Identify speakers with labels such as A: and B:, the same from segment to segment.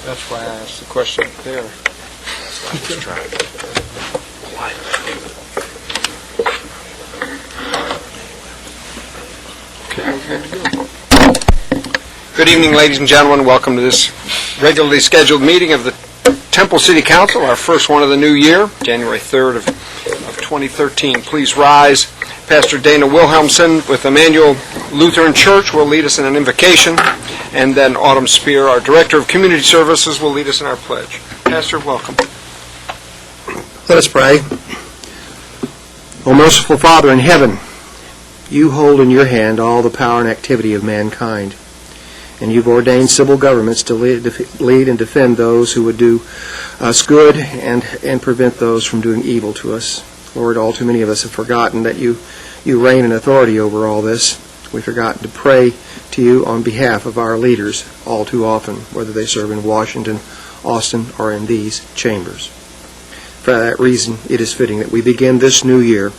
A: That's why I asked the question up there. Good evening, ladies and gentlemen. Welcome to this regularly scheduled meeting of the Temple City Council, our first one of the new year, January 3rd of 2013. Please rise. Pastor Dana Wilhelmsen with Emmanuel Lutheran Church will lead us in an invocation, and then Autumn Spear, our Director of Community Services, will lead us in our pledge. Pastor, welcome.
B: Let us pray. O merciful Father in heaven, you hold in your hand all the power and activity of mankind, and you've ordained civil governments to lead and defend those who would do us good and prevent those from doing evil to us. Lord, all too many of us have forgotten that you reign in authority over all this. We've forgotten to pray to you on behalf of our leaders all too often, whether they serve in Washington, Austin, or in these chambers. For that reason, it is fitting that we begin this new year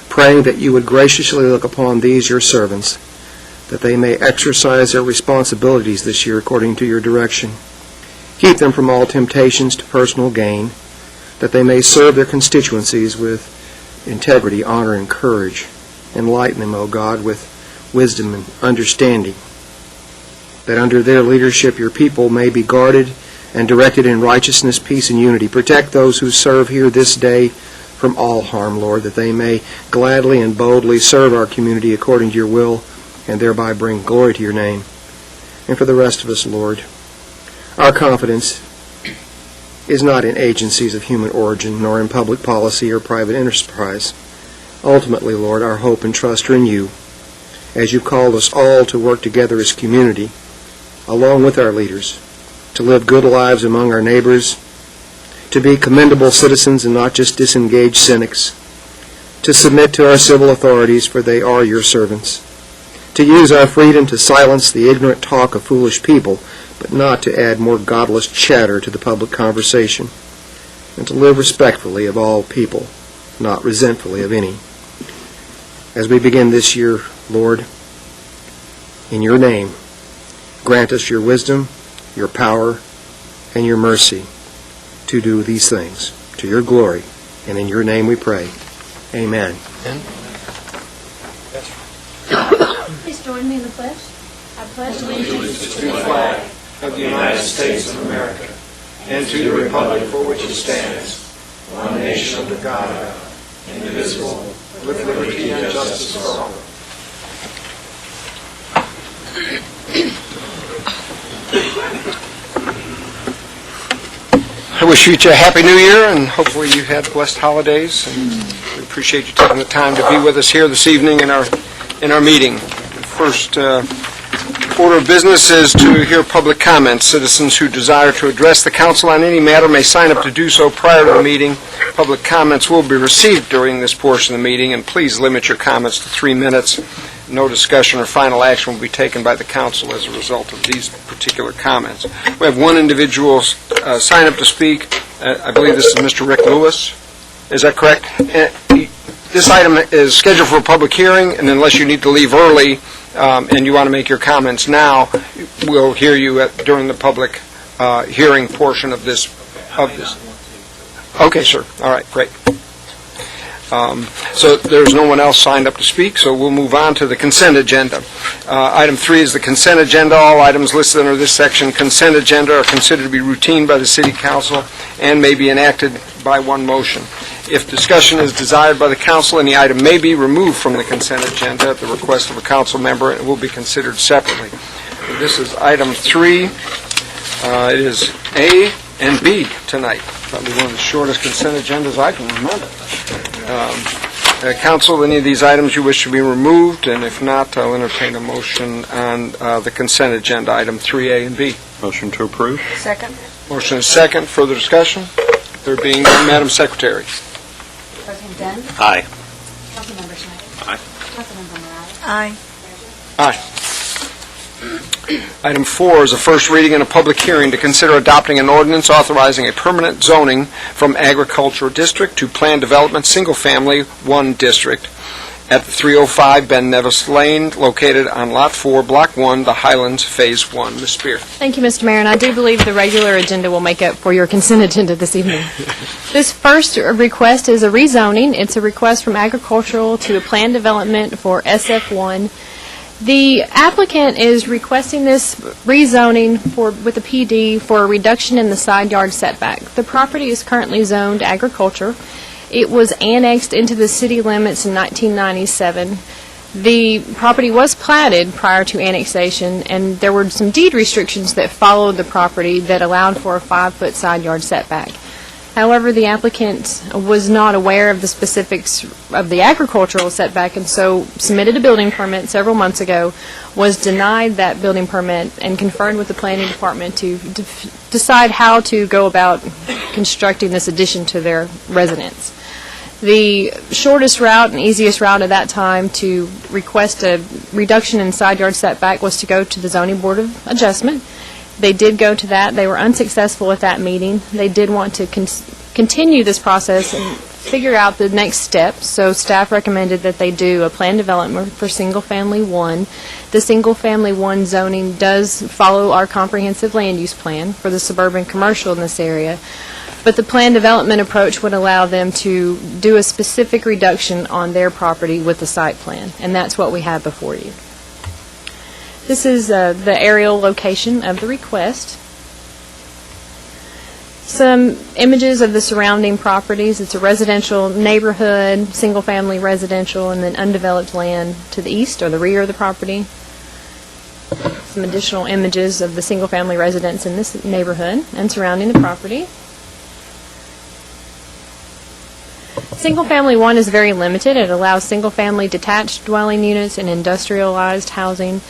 B: praying that you would graciously look upon these your servants, that they may exercise their responsibilities this year according to your direction. Keep them from all temptations to personal gain, that they may serve their constituencies with integrity, honor, and courage. Enlighten them, O God, with wisdom and understanding, that under their leadership your people may be guarded and directed in righteousness, peace, and unity. Protect those who serve here this day from all harm, Lord, that they may gladly and boldly serve our community according to your will and thereby bring glory to your name. And for the rest of us, Lord, our confidence is not in agencies of human origin, nor in public policy or private enterprise. Ultimately, Lord, our hope and trust are in you, as you've called us all to work together as community, along with our leaders, to live good lives among our neighbors, to be commendable citizens and not just disengaged cynics, to submit to our civil authorities, for they are your servants, to use our freedom to silence the ignorant talk of foolish people, but not to add more godless chatter to the public conversation, and to live respectfully of all people, not resentfully of any. As we begin this year, Lord, in your name, grant us your wisdom, your power, and your mercy to do these things to your glory, and in your name we pray. Amen.
C: Please join me in the pledge. I pledge allegiance
A: To the flag of the United States of America, and to the republic for which it stands, one nation under God, indivisible, with liberty and justice for all. I wish you a happy new year, and hopefully you had blessed holidays, and we appreciate you taking the time to be with us here this evening in our meeting. First order of business is to hear public comments. Citizens who desire to address the council on any matter may sign up to do so prior to the meeting. Public comments will be received during this portion of the meeting, and please limit your comments to 3 minutes. No discussion or final action will be taken by the council as a result of these particular comments. We have one individual sign up to speak. I believe this is Mr. Rick Lewis. Is that correct? This item is scheduled for a public hearing, and unless you need to leave early and you want to make your comments now, we'll hear you during the public hearing portion of this. Okay, sir. All right, great. So there's no one else signed up to speak, so we'll move on to the consent agenda. Item 3 is the consent agenda. All items listed under this section, consent agenda, are considered to be routine by the City Council and may be enacted by one motion. If discussion is desired by the council, any item may be removed from the consent agenda at the request of a council member and will be considered separately. This is item 3. It is A and B tonight. Probably one of the shortest consent agendas I can remember. Council, any of these items you wish to be removed? And if not, I'll entertain a motion on the consent agenda, item 3A and B.
D: Motion to approve?
E: Second.
A: Motion is second. Further discussion? There being none, Madam Secretary.
C: President Dunn.
D: Aye.
C: Councilmember Schneider.
D: Aye.
C: Councilmember Morales.
E: Aye.
A: Aye. Item 4 is a first reading and a public hearing to consider adopting an ordinance authorizing a permanent zoning from agricultural district to planned development single-family 1 district at 305 Ben Nevis Lane, located on Lot 4, Block 1, The Highlands, Phase 1. Ms. Spear.
F: Thank you, Mr. Mayor, and I do believe the regular agenda will make up for your consent agenda this evening. This first request is a rezoning. It's a request from agricultural to a planned development for SF1. The applicant is requesting this rezoning with the PD for a reduction in the side yard setback. The property is currently zoned agriculture. It was annexed into the city limits in 1997. The property was platted prior to annexation, and there were some deed restrictions that followed the property that allowed for a 5-foot side yard setback. However, the applicant was not aware of the specifics of the agricultural setback, and so submitted a building permit several months ago, was denied that building permit, and conferred with the planning department to decide how to go about constructing this addition to their residence. The shortest route and easiest route at that time to request a reduction in side yard setback was to go to the Zoning Board of Adjustment. They did go to that. They were unsuccessful at that meeting. They did want to continue this process and figure out the next step, so staff recommended that they do a planned development for single-family 1. The single-family 1 zoning does follow our comprehensive land use plan for the suburban commercial in this area, but the planned development approach would allow them to do a specific reduction on their property with the site plan, and that's what we have before you. This is the aerial location of the request. Some images of the surrounding properties. It's a residential neighborhood, single-family residential, and then undeveloped land to the east or the rear of the property. Some additional images of the single-family residence in this neighborhood and surrounding the property. Single-family 1 is very limited. It allows single-family detached dwelling units and industrialized housing,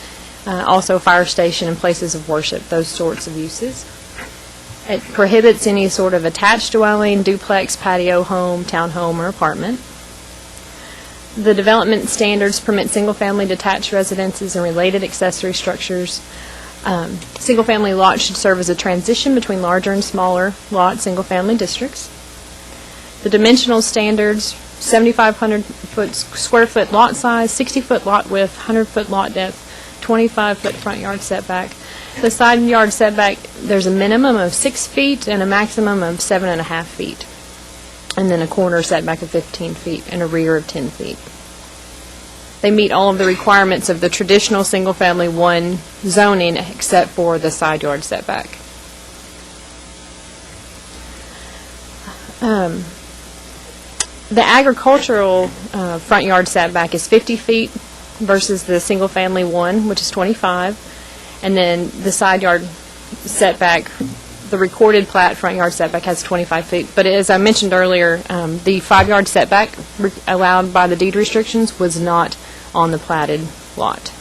F: also fire station and places of worship, those sorts of uses. It prohibits any sort of attached dwelling, duplex, patio home, townhome, or apartment. The development standards permit single-family detached residences and related accessory structures. Single-family lots should serve as a transition between larger and smaller lot single-family districts. The dimensional standards, 7,500 square foot lot size, 60-foot lot width, 100-foot lot depth, 25-foot front yard setback. The side yard setback, there's a minimum of 6 feet and a maximum of 7.5 feet. And then a corner setback of 15 feet and a rear of 10 feet. They meet all of the requirements of the traditional single-family 1 zoning except for the side yard setback. The agricultural front yard setback is 50 feet versus the single-family 1, which is 25. And then the side yard setback, the recorded plat front yard setback has 25 feet. But as I mentioned earlier, the 5-yard setback allowed by the deed restrictions was not on the platted lot.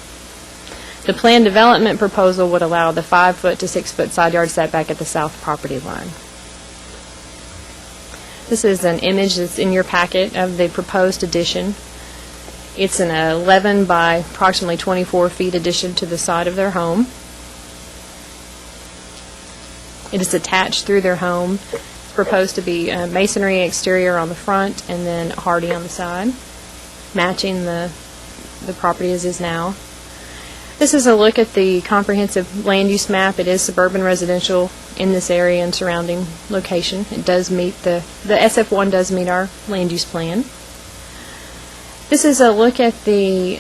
F: The planned development proposal would allow the 5-foot to 6-foot side yard setback at the south property line. This is an image that's in your packet of the proposed addition. It's an 11 by approximately 24 feet addition to the side of their home. It is attached through their home. It's proposed to be masonry exterior on the front and then hardy on the side, matching the property as is now. This is a look at the comprehensive land use map. It is suburban residential in this area and surrounding location. It does meet the SF1 does meet our land use plan. This is a look at the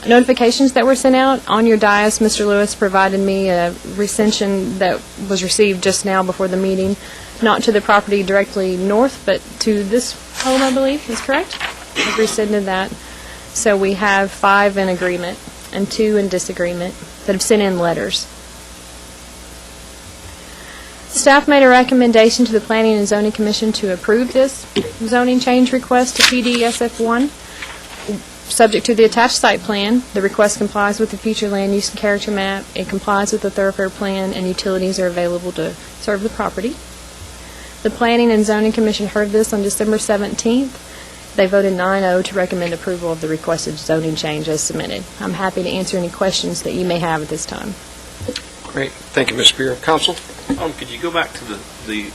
F: notifications that were sent out. On your dais, Mr. Lewis provided me a recension that was received just now before the meeting, not to the property directly north, but to this home, I believe, is correct? I've rescinded that. So we have 5 in agreement and 2 in disagreement that have sent in letters. Staff made a recommendation to the Planning and Zoning Commission to approve this zoning change request to PD SF1. Subject to the attached site plan, the request complies with the future land use and character map, it complies with the thoroughfare plan, and utilities are available to serve the property. The Planning and Zoning Commission heard this on December 17th. They voted 9-0 to recommend approval of the requested zoning change as submitted. I'm happy to answer any questions that you may have at this time.
A: Great. Thank you, Ms. Spear. Counsel?
D: Could you go back to the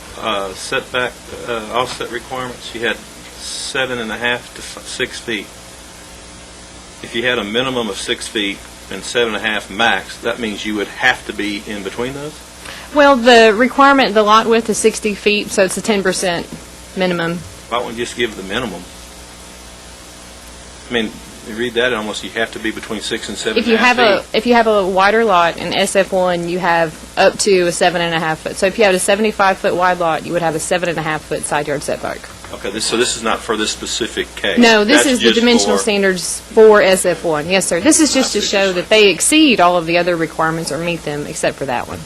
D: setback offset requirements? You had 7.5 to 6 feet. If you had a minimum of 6 feet and 7.5 max, that means you would have to be in between those?
F: Well, the requirement, the lot width is 60 feet, so it's a 10% minimum.
D: Why wouldn't you just give the minimum? I mean, you read that, almost you have to be between 6 and 7.5 feet.
F: If you have a wider lot in SF1, you have up to a 7.5 foot. So if you had a 75-foot wide lot, you would have a 7.5 foot side yard setback.
D: Okay, so this is not for this specific case?
F: No, this
D: That's
F: is the
D: just
F: dimensional
D: for-
F: standards for SF1. Yes, sir. This is just to show that they exceed all of the other requirements or meet them except for that one.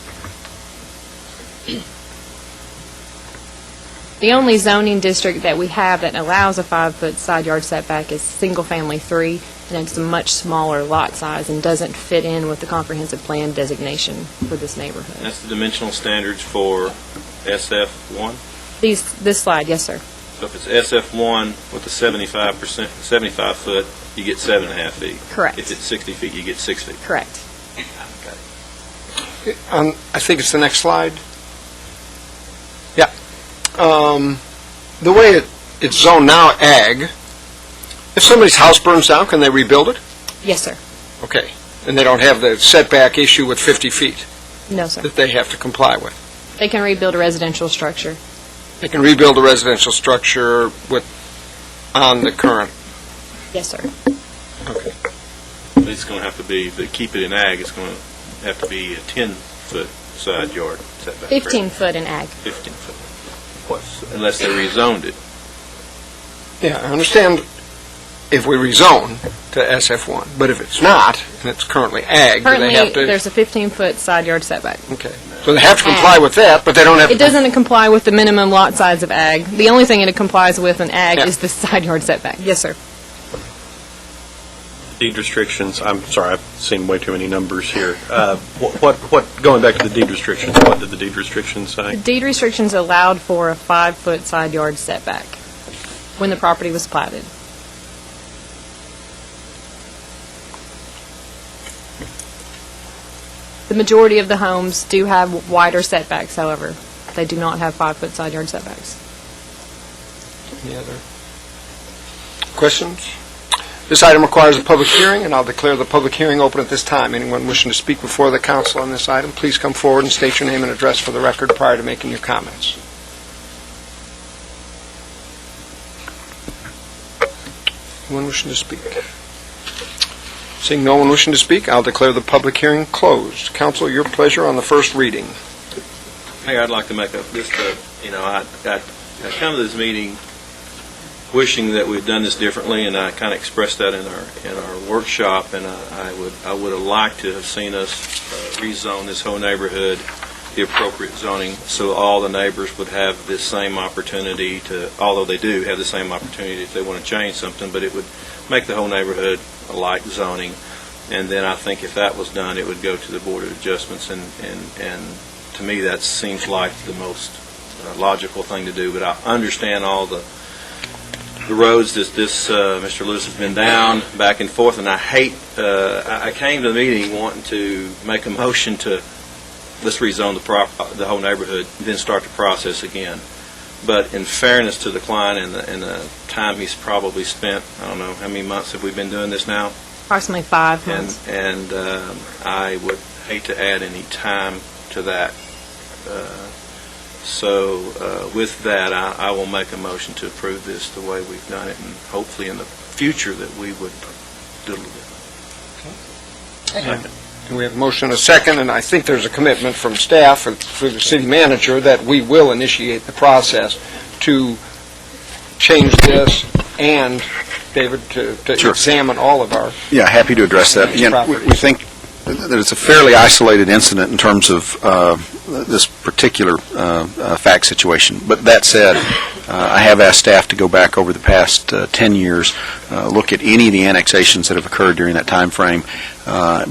F: The only zoning district that we have that allows a 5-foot side yard setback is Single Family 3, and it's a much smaller lot size and doesn't fit in with the comprehensive plan designation for this neighborhood.
D: That's the dimensional standards for SF1?
F: This slide, yes, sir.
D: So if it's SF1 with the 75 foot, you get 7.5 feet.
F: Correct.
D: If it's 60 feet, you get 6 feet.
F: Correct.
D: Okay.
A: I think it's the next slide. Yeah. The way it's zoned now, ag, if somebody's house burns down, can they rebuild it?
F: Yes, sir.
A: Okay. And they don't have the setback issue with 50 feet
F: No, sir.
A: that they have to comply with.
F: They can rebuild a residential structure.
A: They can rebuild a residential structure on the current.
F: Yes, sir.
A: Okay.
D: But it's going to have to be, to keep it in ag, it's going to have to be a 10-foot side yard setback.
F: 15 foot in ag.
D: 15 foot. Unless they rezoned it.
A: Yeah, I understand if we rezone to SF1, but if it's not, and it's currently ag, do they have
F: Currently,
A: to...
F: there's a 15-foot side yard setback.
A: Okay. So they have to comply with that, but they don't have to...
F: It doesn't comply with the minimum lot size of ag. The only thing it complies with in ag
A: Yeah.
F: is the side yard setback. Yes, sir.
E: Deed restrictions, I'm sorry, I've seen way too many numbers here. Going back to the deed restrictions, what did the deed restrictions say?
F: Deed restrictions allowed for a 5-foot side yard setback when the property was platted. The majority of the homes do have wider setbacks, however. They do not have 5-foot side yard setbacks.
A: Any other questions? This item requires a public hearing, and I'll declare the public hearing open at this time. Anyone wishing to speak before the council on this item, please come forward and state your name and address for the record prior to making your comments. Anyone wishing to speak? Seeing no one wishing to speak, I'll declare the public hearing closed. Council, your pleasure on the first reading.
D: Mayor, I'd like to make I come to this meeting wishing that we'd done this differently, and I kind of expressed that in our workshop, and I would have liked to have seen us rezone this whole neighborhood the appropriate zoning, so all the neighbors would have this same opportunity to, although they do have the same opportunity if they want to change something, but it would make the whole neighborhood alike zoning. And then I think if that was done, it would go to the Board of Adjustments, and to me, that seems like the most logical thing to do. But I understand all the roads that Mr. Lewis has been down, back and forth, and I came to the meeting wanting to make a motion to let's rezone the whole neighborhood, then start the process again. But in fairness to the client and the time he's probably spent, I don't know, how many months have we been doing this now?
F: Approximately 5 months.
D: And I would hate to add any time to that. So with that, I will make a motion to approve this the way we've done it, and hopefully in the future that we would do a little bit. Second.
A: And we have a motion and a second, and I think there's a commitment from staff and through the city manager that we will initiate the process to change this and, David, to
G: Sure.
A: examine all of our
G: Yeah, happy to address that. Again, we think that it's a fairly isolated incident in terms of this particular fact situation. But that said, I have asked staff to go back over the past 10 years, look at any of the annexations that have occurred during that time frame,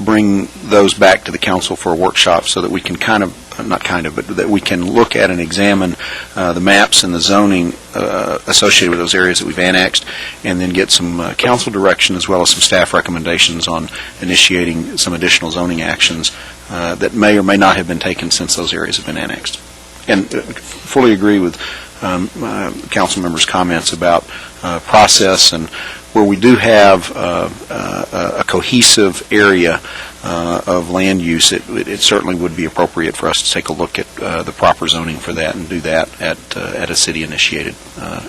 G: bring those back to the council for a workshop so that we can but that we can look at and examine the maps and the zoning associated with those areas that we've annexed, and then get some council direction as well as some staff recommendations on initiating some additional zoning actions that may or may not have been taken since those areas have been annexed. And fully agree with council members' comments about process, and where we do have a cohesive area of land use, it certainly would be appropriate for us to take a look at the proper zoning for that and do that at a city-initiated,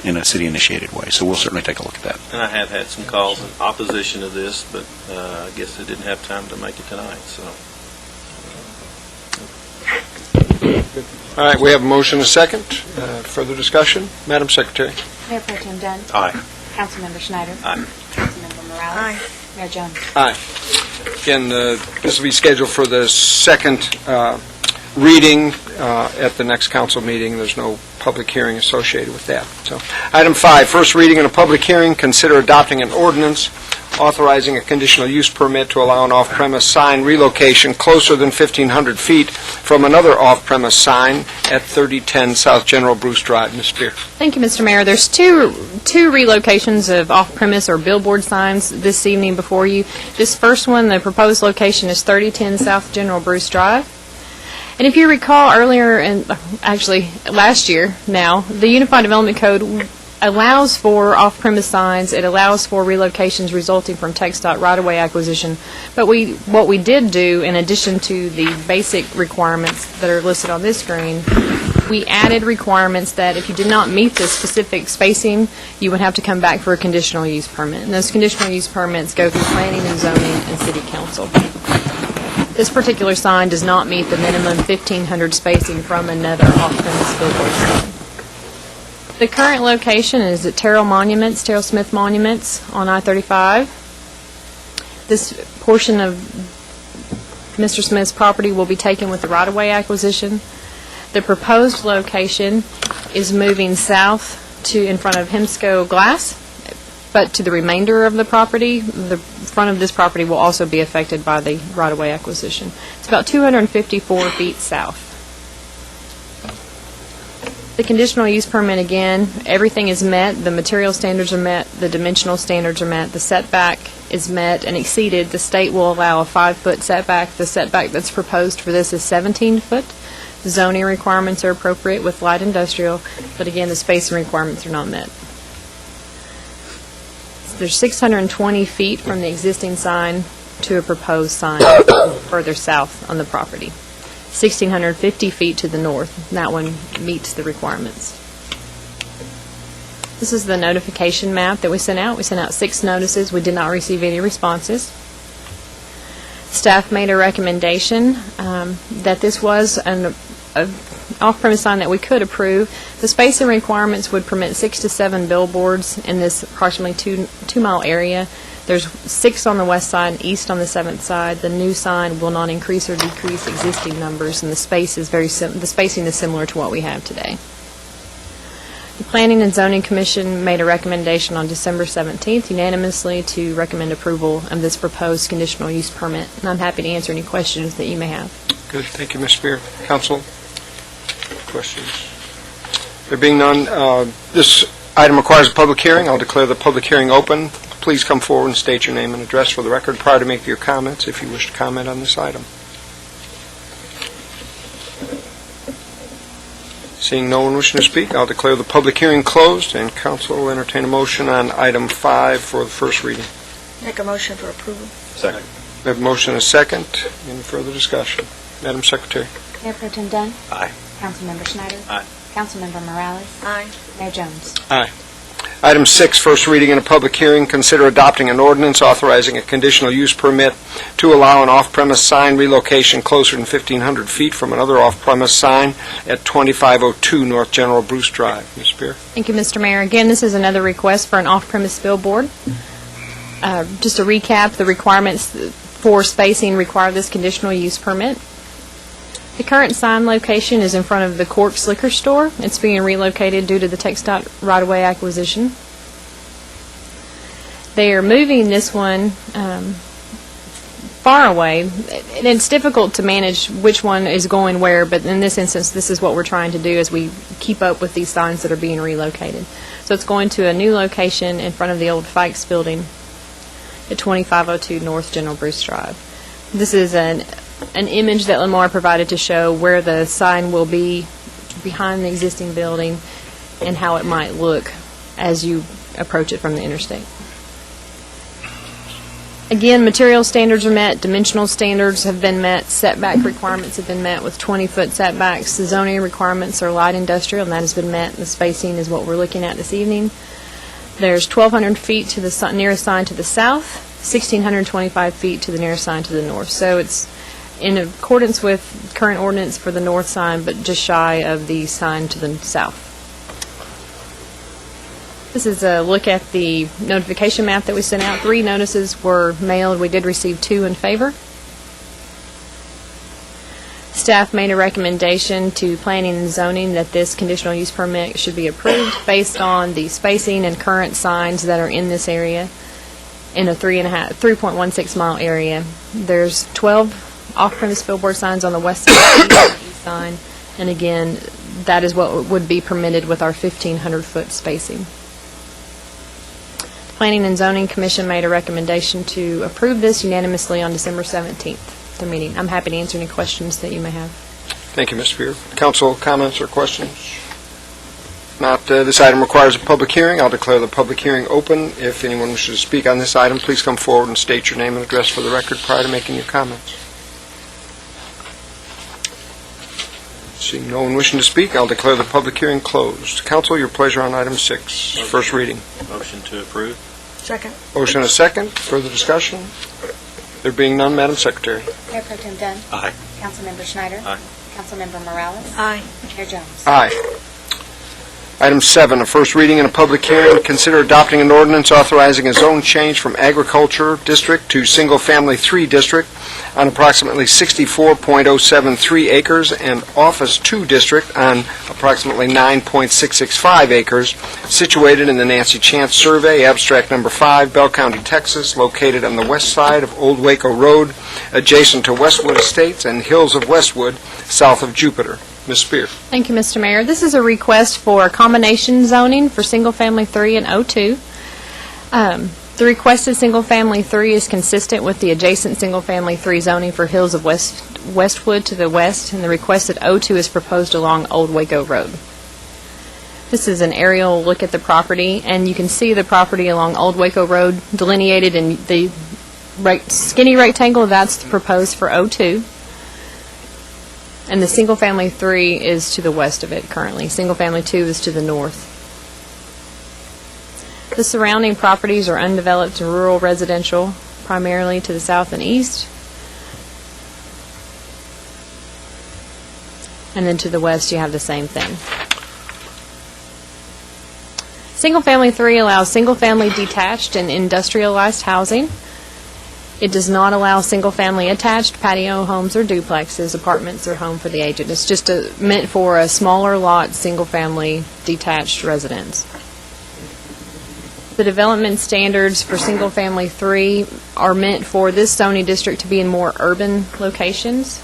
G: in a city-initiated way. So we'll certainly take a look at that.
D: And I have had some calls in opposition to this, but I guess I didn't have time to make it tonight, so.
A: All right, we have a motion and a second. Further discussion? Madam Secretary?
C: Mayor Pro Tem Dunn.
E: Aye.
C: Councilmember Schneider.
D: Aye.
C: Councilmember Morales. Mayor Jones.
A: Aye. Again, this will be scheduled for the second reading at the next council meeting. There's no public hearing associated with that. So, item 5, first reading and a public hearing, consider adopting an ordinance authorizing a conditional use permit to allow an off-premise sign relocation closer than 1,500 feet from another off-premise sign at 3010 South General Bruce Drive. Ms. Spear.
F: Thank you, Mr. Mayor. There's two relocations of off-premise or billboard signs this evening before you. This first one, the proposed location is 3010 South General Bruce Drive. And if you recall earlier, and actually last year now, the Unified Development Code allows for off-premise signs. It allows for relocations resulting from TxDOT right-of-way acquisition. But what we did do, in addition to the basic requirements that are listed on this screen, we added requirements that if you did not meet the specific spacing, you would have to come back for a conditional use permit. And those conditional use permits go through planning and zoning and city council. This particular sign does not meet the minimum 1,500 spacing from another off-premise billboard sign. The current location is at Terrell Smith Monuments on I-35. This portion of Mr. Smith's property will be taken with the right-of-way acquisition. The proposed location is moving south to in front of Hemsco Glass, but to the remainder of the property, the front of this property will also be affected by the right-of-way acquisition. It's about 254 feet south. The conditional use permit, again, everything is met. The material standards are met. The dimensional standards are met. The setback is met and exceeded. The state will allow a 5-foot setback. The setback that's proposed for this is 17 foot. The zoning requirements are appropriate with light industrial, but again, the spacing requirements are not met. There's 620 feet from the existing sign to a proposed sign further south on the property. 1,650 feet to the north. That one meets the requirements. This is the notification map that we sent out. We sent out 6 notices. We did not receive any responses. Staff made a recommendation that this was an off-premise sign that we could approve. The spacing requirements would permit 6 to 7 billboards in this approximately 2-mile area. There's 6 on the west side and east on the 7th side. The new sign will not increase or decrease existing numbers, and the spacing is similar to what we have today. The Planning and Zoning Commission made a recommendation on December 17th unanimously to recommend approval of this proposed conditional use permit, and I'm happy to answer any questions that you may have.
A: Good. Thank you, Ms. Spear. Council, questions? There being none, this item requires a public hearing. I'll declare the public hearing open. Please come forward and state your name and address for the record prior to making your comments if you wish to comment on this item. Seeing no one wishing to speak, I'll declare the public hearing closed, and council will entertain a motion on item 5 for the first reading.
H: Make a motion for approval.
E: Second.
A: We have a motion and a second. Any further discussion? Madam Secretary.
C: Mayor Pro Tem Dunn.
E: Aye.
C: Councilmember Schneider.
D: Aye.
C: Councilmember Morales.
H: Aye.
C: Mayor Jones.
A: Aye. Item 6, first reading and a public hearing, consider adopting an ordinance authorizing a conditional use permit to allow an off-premise sign relocation closer than 1,500 feet from another off-premise sign at 2502 North General Bruce Drive. Ms. Spear?
F: Thank you, Mr. Mayor. Again, this is another request for an off-premise billboard. Just to recap, the requirements for spacing require this conditional use permit. The current sign location is in front of the Cork's Liquor Store. It's being relocated due to the TxDOT right-of-way acquisition. They are moving this one far away, and it's difficult to manage which one is going where, but in this instance, this is what we're trying to do as we keep up with these signs that are being relocated. So it's going to a new location in front of the old Fikes building at 2502 North General Bruce Drive. This is an image that Lamar provided to show where the sign will be behind the existing building and how it might look as you approach it from the interstate. Again, material standards are met, dimensional standards have been met, setback requirements have been met with 20-foot setbacks. The zoning requirements are light industrial, and that has been met. The spacing is what we're looking at this evening. There's 1,200 feet to the nearest sign to the south, 1,625 feet to the nearest sign to the north. So it's in accordance with current ordinance for the north sign, but just shy of the sign to the south. This is a look at the notification map that we sent out. 3 notices were mailed. We did receive 2 in favor. Staff made a recommendation to Planning and Zoning that this conditional use permit should be approved based on the spacing and current signs that are in this area in a 3.16 mile area. There's 12 off-premise billboard signs on the west side of the east sign, and again, that is what would be permitted with our 1,500-foot spacing. Planning and Zoning Commission made a recommendation to approve this unanimously on December 17th, their meeting. I'm happy to answer any questions that you may have.
A: Thank you, Ms. Spear. Council comments or questions? Not, this item requires a public hearing. I'll declare the public hearing open. If anyone wishes to speak on this item, please come forward and state your name and address for the record prior to making your comments. Seeing no one wishing to speak, I'll declare the public hearing closed. Council, your pleasure on item 6, first reading.
D: Motion to approve.
H: Second.
A: Motion and a second. Further discussion? There being none, Madam Secretary.
I: Mayor Pro Tem Dunn.
E: Aye.
I: Councilmember Schneider.
D: Aye.
I: Councilmember Morales.
H: Aye.
I: Mayor Jones.
A: Aye. Item 7, a first reading and a public hearing. Consider adopting an ordinance authorizing a zone change from Agriculture District to Single Family 3 District on approximately 64.073 acres and Office 2 District on approximately 9.665 acres, situated in the Nancy Chance Survey, Abstract Number 5, Bell County, Texas, located on the west side of Old Waco Road, adjacent to Westwood Estates and Hills of Westwood, south of Jupiter. Ms. Spear.
F: Thank you, Mr. Mayor. This is a request for combination zoning for single-family 3 and O2. The requested single-family 3 is consistent with the adjacent single-family 3 zoning for Hills of Westwood to the west, and the requested O2 is proposed along Old Waco Road. This is an aerial look at the property, and you can see the property along Old Waco Road delineated in the skinny rectangle. That's proposed for O2. And the single-family 3 is to the west of it currently. Single-family 2 is to the north. The surrounding properties are undeveloped and rural residential, primarily to the south and east. And then to the west you have the same thing. Single-family 3 allows single-family detached and industrialized housing. It does not allow single-family attached patio homes or duplexes, apartments, or home for the aged. It's just meant for a smaller lot, single-family detached residence. The development standards for single-family 3 are meant for this zoning district to be in more urban locations,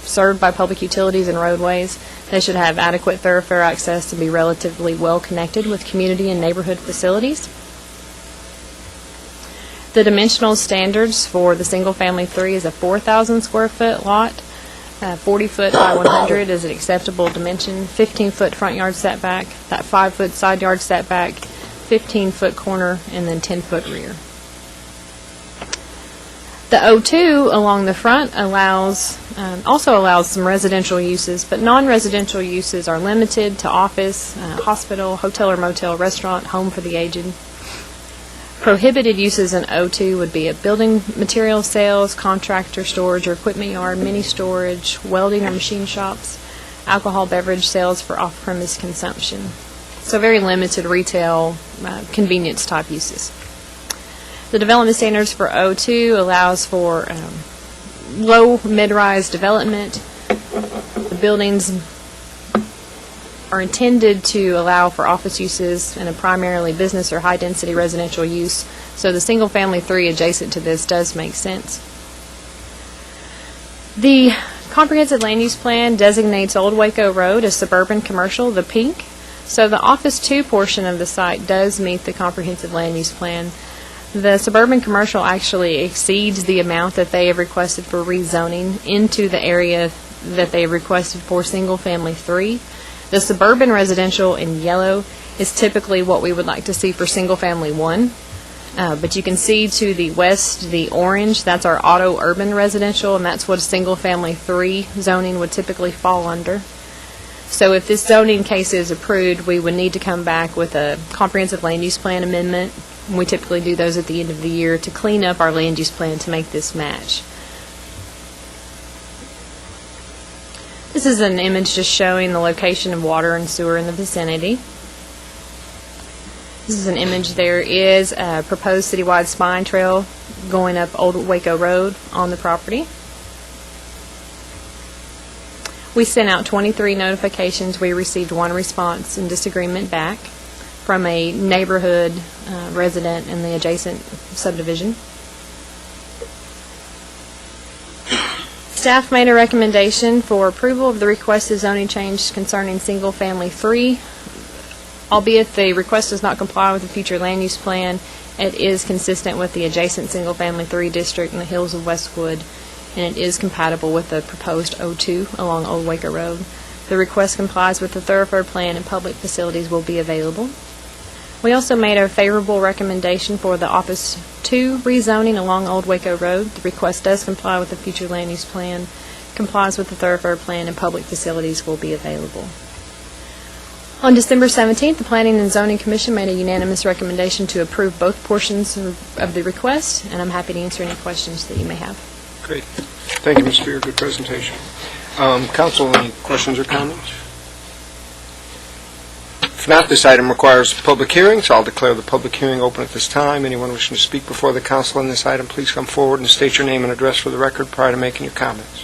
F: served by public utilities and roadways. They should have adequate thoroughfare access to be relatively well-connected with community and neighborhood facilities. The dimensional standards for the single-family 3 is a 4,000 square foot lot. 40 foot by 100 is an acceptable dimension. 15-foot front yard setback, that 5-foot side yard setback, 15-foot corner, and then 10-foot rear. The O2 along the front also allows some residential uses, but non-residential uses are limited to office, hospital, hotel or motel, restaurant, home for the aged. Prohibited uses in O2 would be a building material sales, contractor storage or equipment yard, mini storage, welding or machine shops, alcohol beverage sales for off-premise consumption. So very limited retail, convenience type uses. The development standards for O2 allows for low mid-rise development. The buildings are intended to allow for office uses and a primarily business or high-density residential use. So the single-family 3 adjacent to this does make sense. The comprehensive land use plan designates Old Waco Road as suburban commercial, the pink. So the Office 2 portion of the site does meet the comprehensive land use plan. The suburban commercial actually exceeds the amount that they have requested for rezoning into the area that they have requested for single-family 3. The suburban residential in yellow is typically what we would like to see for single-family 1. But you can see to the west, the orange, that's our auto urban residential, and that's what a single-family 3 zoning would typically fall under. So if this zoning case is approved, we would need to come back with a comprehensive land use plan amendment. We typically do those at the end of the year to clean up our land use plan to make this match. This is an image just showing the location of water and sewer in the vicinity. This is an image. There is a proposed citywide spine trail going up Old Waco Road on the property. We sent out 23 notifications. We received 1 response and disagreement back from a neighborhood resident in the adjacent subdivision. Staff made a recommendation for approval of the requested zoning change concerning single-family 3. Albeit the request does not comply with the future land use plan, it is consistent with the adjacent single-family 3 district in the hills of Westwood, and it is compatible with the proposed O2 along Old Waco Road. The request complies with the thoroughfare plan and public facilities will be available. We also made a favorable recommendation for the Office 2 rezoning along Old Waco Road. The request does comply with the future land use plan, complies with the thoroughfare plan, and public facilities will be available. On December 17th, the Planning and Zoning Commission made a unanimous recommendation to approve both portions of the request, and I'm happy to answer any questions that you may have.
A: Great. Thank you, Ms. Spear. Good presentation. Council, any questions or comments? If not, this item requires a public hearing, so I'll declare the public hearing open at this time. Anyone wishing to speak before the council on this item, please come forward and state your name and address for the record prior to making your comments.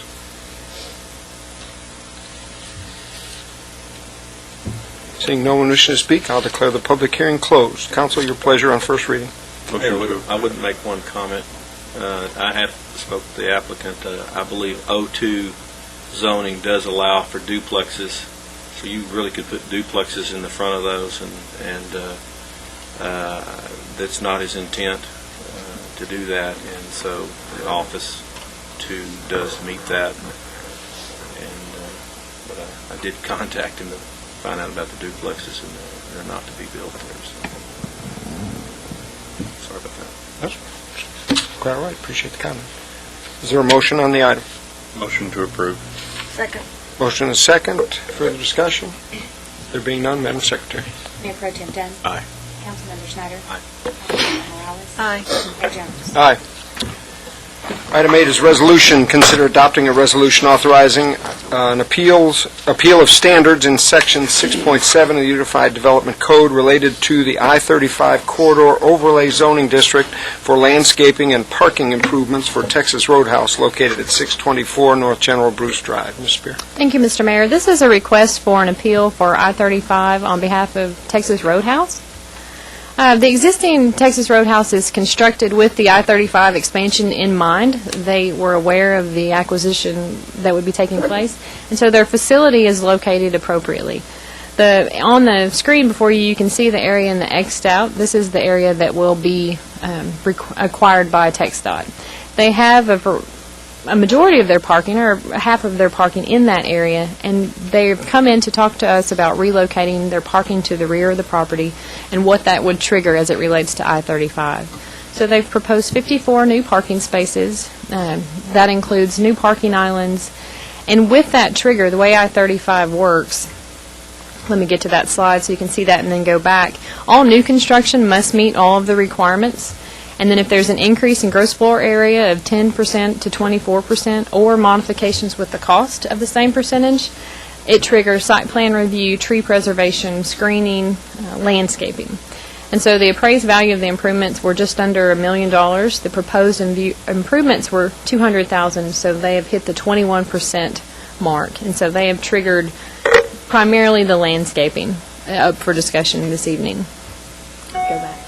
A: Seeing no one wishing to speak, I'll declare the public hearing closed. Council, your pleasure on first reading.
D: I would make one comment. I have spoke to the applicant. I believe O2 zoning does allow for duplexes, so you really could put duplexes in the front of those, and that's not his intent to do that, and so the Office 2 does meet that. But I did contact him to find out about the duplexes, and they're not to be built there. So. Sorry about that.
A: That's quite all right. Appreciate the comment. Is there a motion on the item?
E: Motion to approve.
H: Second.
A: Motion and a second. Further discussion? There being none, Madam Secretary.
I: Mayor Pro Tem Dunn.
E: Aye.
I: Councilmember Schneider.
D: Aye.
I: Councilmember Morales.
H: Aye.
I: Mayor Jones.
A: Aye. Item 8 is resolution. Consider adopting a resolution authorizing an appeal of standards in Section 6.7 of the Unified Development Code related to the I-35 corridor overlay zoning district for landscaping and parking improvements for Texas Roadhouse located at 624 North General Bruce Drive. Ms. Spear.
F: Thank you, Mr. Mayor. This is a request for an appeal for I-35 on behalf of Texas Roadhouse. The existing Texas Roadhouse is constructed with the I-35 expansion in mind. They were aware of the acquisition that would be taking place, and so their facility is located appropriately. On the screen before you, you can see the area in the X'd out. This is the area that will be acquired by TxDOT. They have a majority of their parking, or half of their parking, in that area, and they've come in to talk to us about relocating their parking to the rear of the property and what that would trigger as it relates to I-35. So they've proposed 54 new parking spaces. That includes new parking islands. And with that trigger, the way I-35 works, let me get to that slide so you can see that and then go back. All new construction must meet all of the requirements. And then if there's an increase in gross floor area of 10% to 24% or modifications with the cost of the same percentage, it triggers site plan review, tree preservation, screening, landscaping. And so the appraised value of the improvements were just under $1 million. The proposed improvements were $200,000, so they have hit the 21% mark. And so they have triggered primarily the landscaping up for discussion this evening. Go back.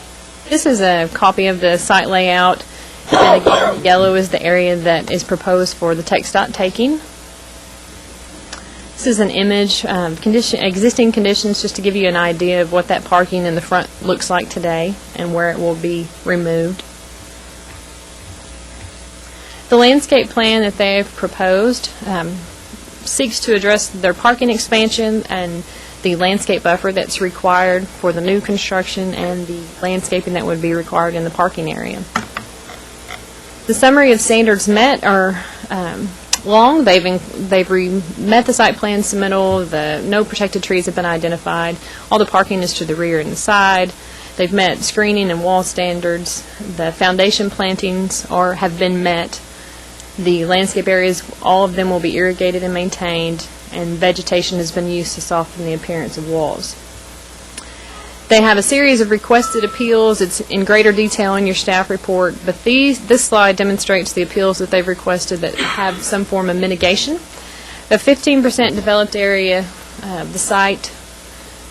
F: This is a copy of the site layout. And again, yellow is the area that is proposed for the TxDOT taking. This is an image of existing conditions, just to give you an idea of what that parking in the front looks like today and where it will be removed. The landscape plan that they have proposed seeks to address their parking expansion and the landscape buffer that's required for the new construction and the landscaping that would be required in the parking area. The summary of standards met are long. They've met the site plan submittal. No protected trees have been identified. All the parking is to the rear and the side. They've met screening and wall standards. The foundation plantings have been met. The landscape areas, all of them will be irrigated and maintained, and vegetation has been used to soften the appearance of walls. They have a series of requested appeals. It's in greater detail in your staff report, but this slide demonstrates the appeals that they've requested that have some form of mitigation. The 15% developed area, the site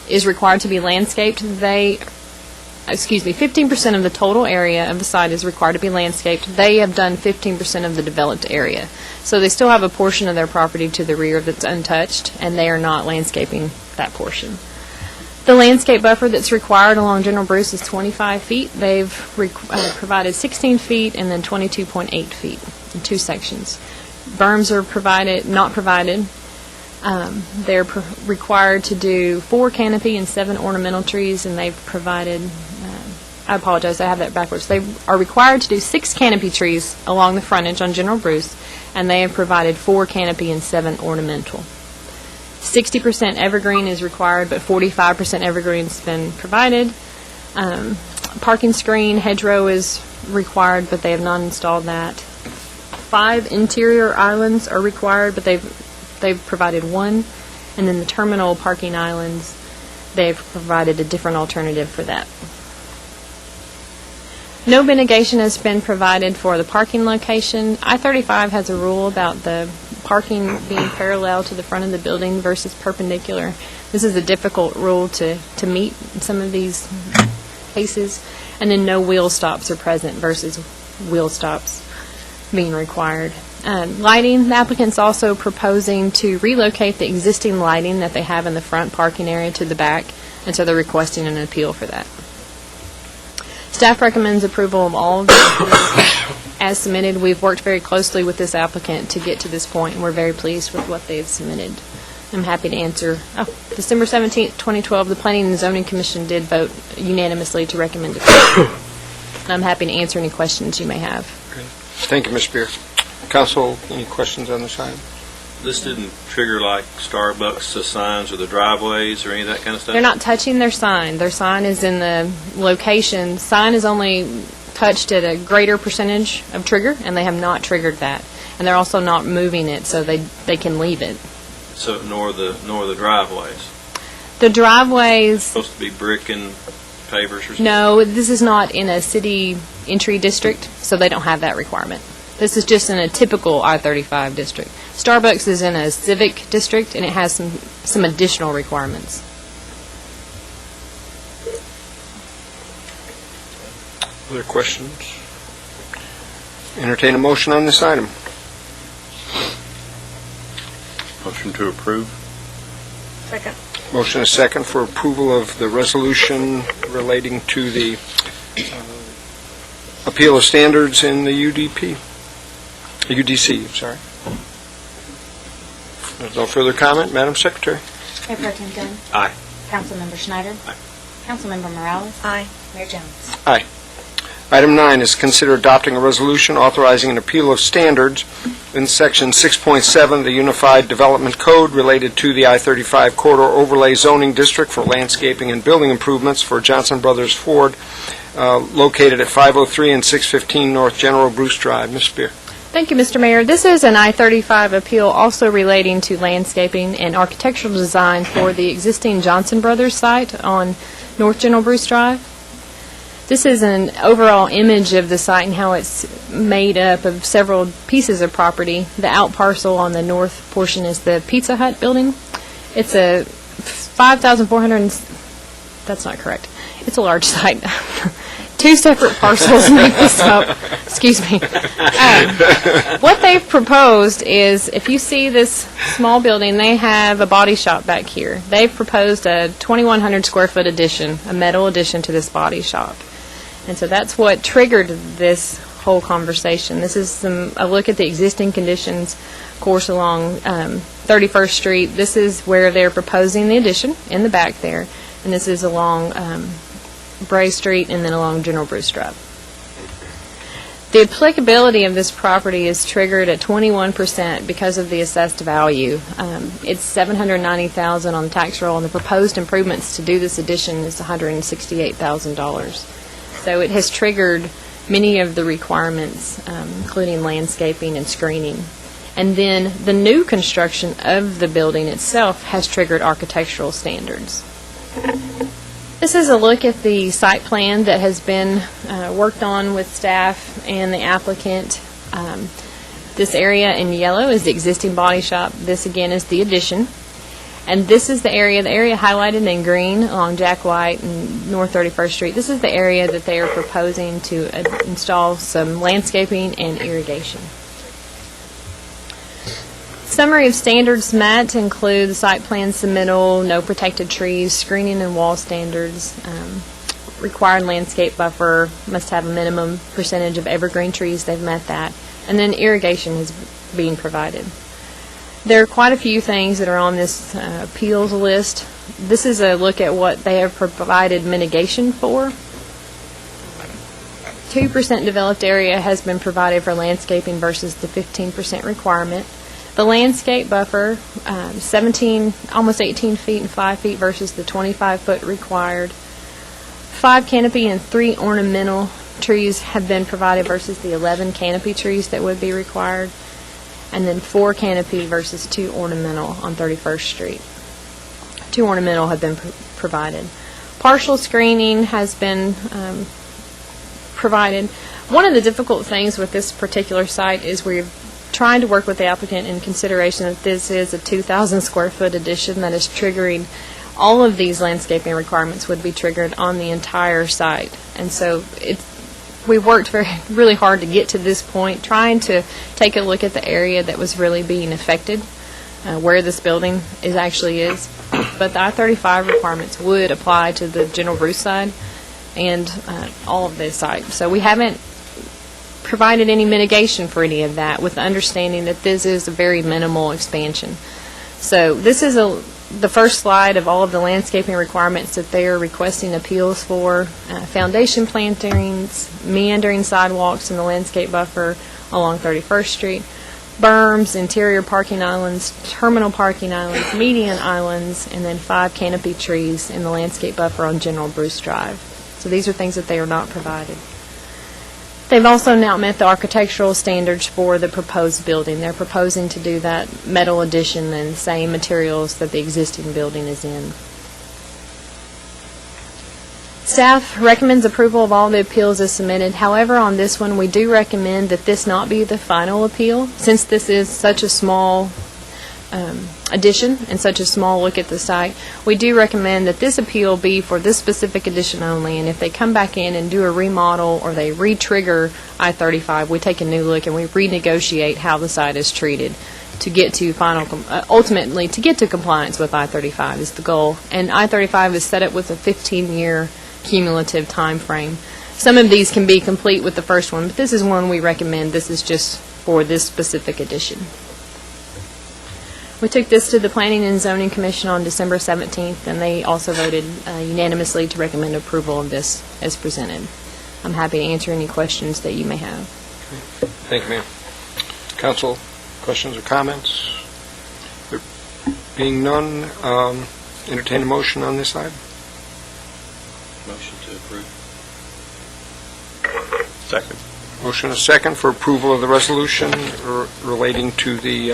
F: is required to be landscaped. 15% of the total area of the site is required to be landscaped. They have done 15% of the developed area. So they still have a portion of their property to the rear that's untouched, and they are not landscaping that portion. The landscape buffer that's required along General Bruce is 25 feet. They've provided 16 feet and then 22.8 feet in two sections. Berms are not provided. They're required to do 4 canopy and 7 ornamental trees, and they've provided, I apologize, I have that backwards. They are required to do 6 canopy trees along the frontage on General Bruce, and they have provided 4 canopy and 7 ornamental. 60% evergreen is required, but 45% evergreen has been provided. Parking screen, hedgerow is required, but they have not installed that. 5 interior islands are required, but they've provided 1. And then the terminal parking islands, they've provided a different alternative for that. No mitigation has been provided for the parking location. I-35 has a rule about the parking being parallel to the front of the building versus perpendicular. This is a difficult rule to meet in some of these cases. And then no wheel stops are present versus wheel stops being required. Lighting, the applicant's also proposing to relocate the existing lighting that they have in the front parking area to the back, and so they're requesting an appeal for that. Staff recommends approval of all of the as submitted. We've worked very closely with this applicant to get to this point, and we're very pleased with what they've submitted. I'm happy to answer. December 17th, 2012, the Planning and Zoning Commission did vote unanimously to recommend approval. And I'm happy to answer any questions you may have.
A: Okay. Thank you, Ms. Spear. Council, any questions on this item?
D: This didn't trigger like Starbucks, the signs, or the driveways, or any of that kind of stuff?
F: They're not touching their sign. Their sign is in the location. Sign is only touched at a greater percentage of trigger, and they have not triggered that. And they're also not moving it, so they can leave it.
D: So nor the driveways?
F: The driveways...
D: Supposed to be brick and pavers or something?
F: No, this is not in a city entry district, so they don't have that requirement. This is just in a typical I-35 district. Starbucks is in a civic district, and it has some additional requirements.
A: Other questions? Entertain a motion on this item.
E: Motion to approve.
H: Second.
A: Motion is second for approval of the resolution relating to the appeal of standards in the UDC. There's no further comment. Madam Secretary.
I: Mayor Pro Tem Dunn.
E: Aye.
I: Councilmember Schneider.
E: Aye.
I: Councilmember Morales.
H: Aye.
I: Mayor Jones.
A: Aye. Item 9 is consider adopting a resolution authorizing an appeal of standards in Section 6.7 of the Unified Development Code related to the I-35 Corridor Overlay Zoning District for landscaping and building improvements for Johnson Brothers Ford, located at 503 and 615 North General Bruce Drive. Ms. Spear.
F: Thank you, Mr. Mayor. This is an I-35 appeal also relating to landscaping and architectural design for the existing Johnson Brothers site on North General Bruce Drive. This is an overall image of the site and how it's made up of several pieces of property. The out parcel on the north portion is the Pizza Hut building. It's a 5,400, that's not correct. It's a large site. Two separate parcels make this up. Excuse me. What they've proposed is, if you see this small building, they have a body shop back here. They've proposed a 2,100 square foot addition, a metal addition to this body shop. And so that's what triggered this whole conversation. This is a look at the existing conditions, of course, along 31st Street. This is where they're proposing the addition in the back there, and this is along Bray Street and then along General Bruce Drive. The applicability of this property is triggered at 21% because of the assessed value. It's $790,000 on the tax roll, and the proposed improvements to do this addition is $168,000. So it has triggered many of the requirements, including landscaping and screening. And then the new construction of the building itself has triggered architectural standards. This is a look at the site plan that has been worked on with staff and the applicant. This area in yellow is the existing body shop. This again is the addition. And this is the area highlighted in green along Jack White and North 31st Street. This is the area that they are proposing to install some landscaping and irrigation. Summary of standards met include the site plan submittal, no protected trees, screening and wall standards, required landscape buffer, must have a minimum percentage of evergreen trees, they've met that, and then irrigation is being provided. There are quite a few things that are on this appeals list. This is a look at what they have provided mitigation for. 2% developed area has been provided for landscaping versus the 15% requirement. The landscape buffer, 17, almost 18 feet and 5 feet versus the 25-foot required. 5 canopy and 3 ornamental trees have been provided versus the 11 canopy trees that would be required. And then 4 canopy versus 2 ornamental on 31st Street. 2 ornamental have been provided. Partial screening has been provided. One of the difficult things with this particular site is we're trying to work with the applicant in consideration that this is a 2,000 square foot addition that is triggering all of these landscaping requirements would be triggered on the entire site. And so we worked really hard to get to this point, trying to take a look at the area that was really being affected, where this building actually is. But the I-35 requirements would apply to the General Bruce side and all of this site. So we haven't provided any mitigation for any of that, with the understanding that this is a very minimal expansion. So this is the first slide of all of the landscaping requirements that they are requesting appeals for. Foundation plantings, meandering sidewalks in the landscape buffer along 31st Street, berms, interior parking islands, terminal parking islands, median islands, and then 5 canopy trees in the landscape buffer on General Bruce Drive. So these are things that they are not provided. They've also now met the architectural standards for the proposed building. They're proposing to do that metal addition and same materials that the existing building is in. Staff recommends approval of all the appeals as submitted. However, on this one, we do recommend that this not be the final appeal. Since this is such a small addition and such a small look at the site, we do recommend that this appeal be for this specific addition only, and if they come back in and do a remodel or they re-trigger I-35, we take a new look and we renegotiate how the site is treated to get to ultimately to get to compliance with I-35 is the goal. And I-35 is set up with a 15-year cumulative time frame. Some of these can be complete with the first one, but this is one we recommend. This is just for this specific addition. We took this to the Planning and Zoning Commission on December 17th, and they also voted unanimously to recommend approval of this as presented. I'm happy to answer any questions that you may have.
A: Thank you, ma'am. Council, questions or comments? There being none, entertain a motion on this item.
D: Motion to approve.
E: Second.
A: Motion and a second for approval of the resolution relating to the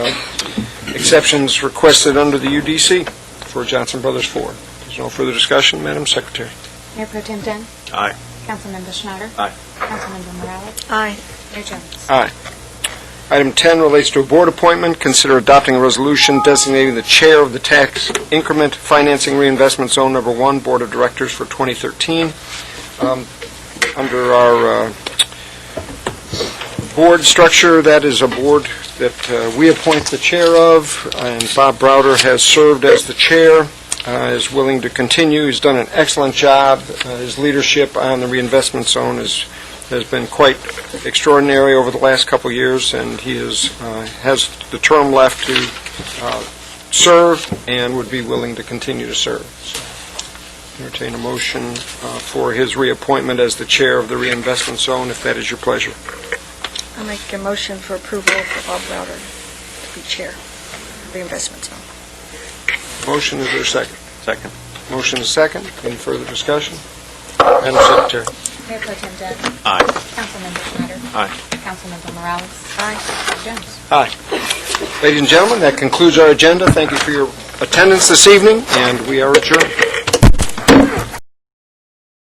A: exceptions requested under the UDC for Johnson Brothers Ford. There's no further discussion, Madam Secretary.
I: Mayor Pro Tem Dent.
E: Aye.
I: Councilmember Schneider.
E: Aye.
I: Councilmember Morales.
H: Aye.
I: Mayor Jones.
A: Aye. Item 10 relates to a board appointment. Consider adopting a resolution designating the chair of the Tax Increment Financing Reinvestment Zone Number 1 Board of Directors for 2013. Under our board structure, that is a board that we appoint the chair of, and Bob Browder has served as the chair, is willing to continue. He's done an excellent job. His leadership on the reinvestment zone has been quite extraordinary over the last couple of years, and he has the term left to serve and would be willing to continue to serve. So, entertain a motion for his reappointment as the chair of the reinvestment zone, if that is your pleasure.
H: I'll make a motion for approval for Bob Browder to be chair of the investment zone.
A: Motion, is there a second?
E: Second.
A: Motion is second. Any further discussion? Madam Secretary.
I: Mayor Pro Tem Dent.
E: Aye.
I: Councilmember Schneider.
E: Aye.
I: Councilmember Morales.
H: Aye.
I: Mayor Jones.
A: Aye. Ladies and gentlemen, that concludes our agenda. Thank you for your attendance this evening, and we are adjourned.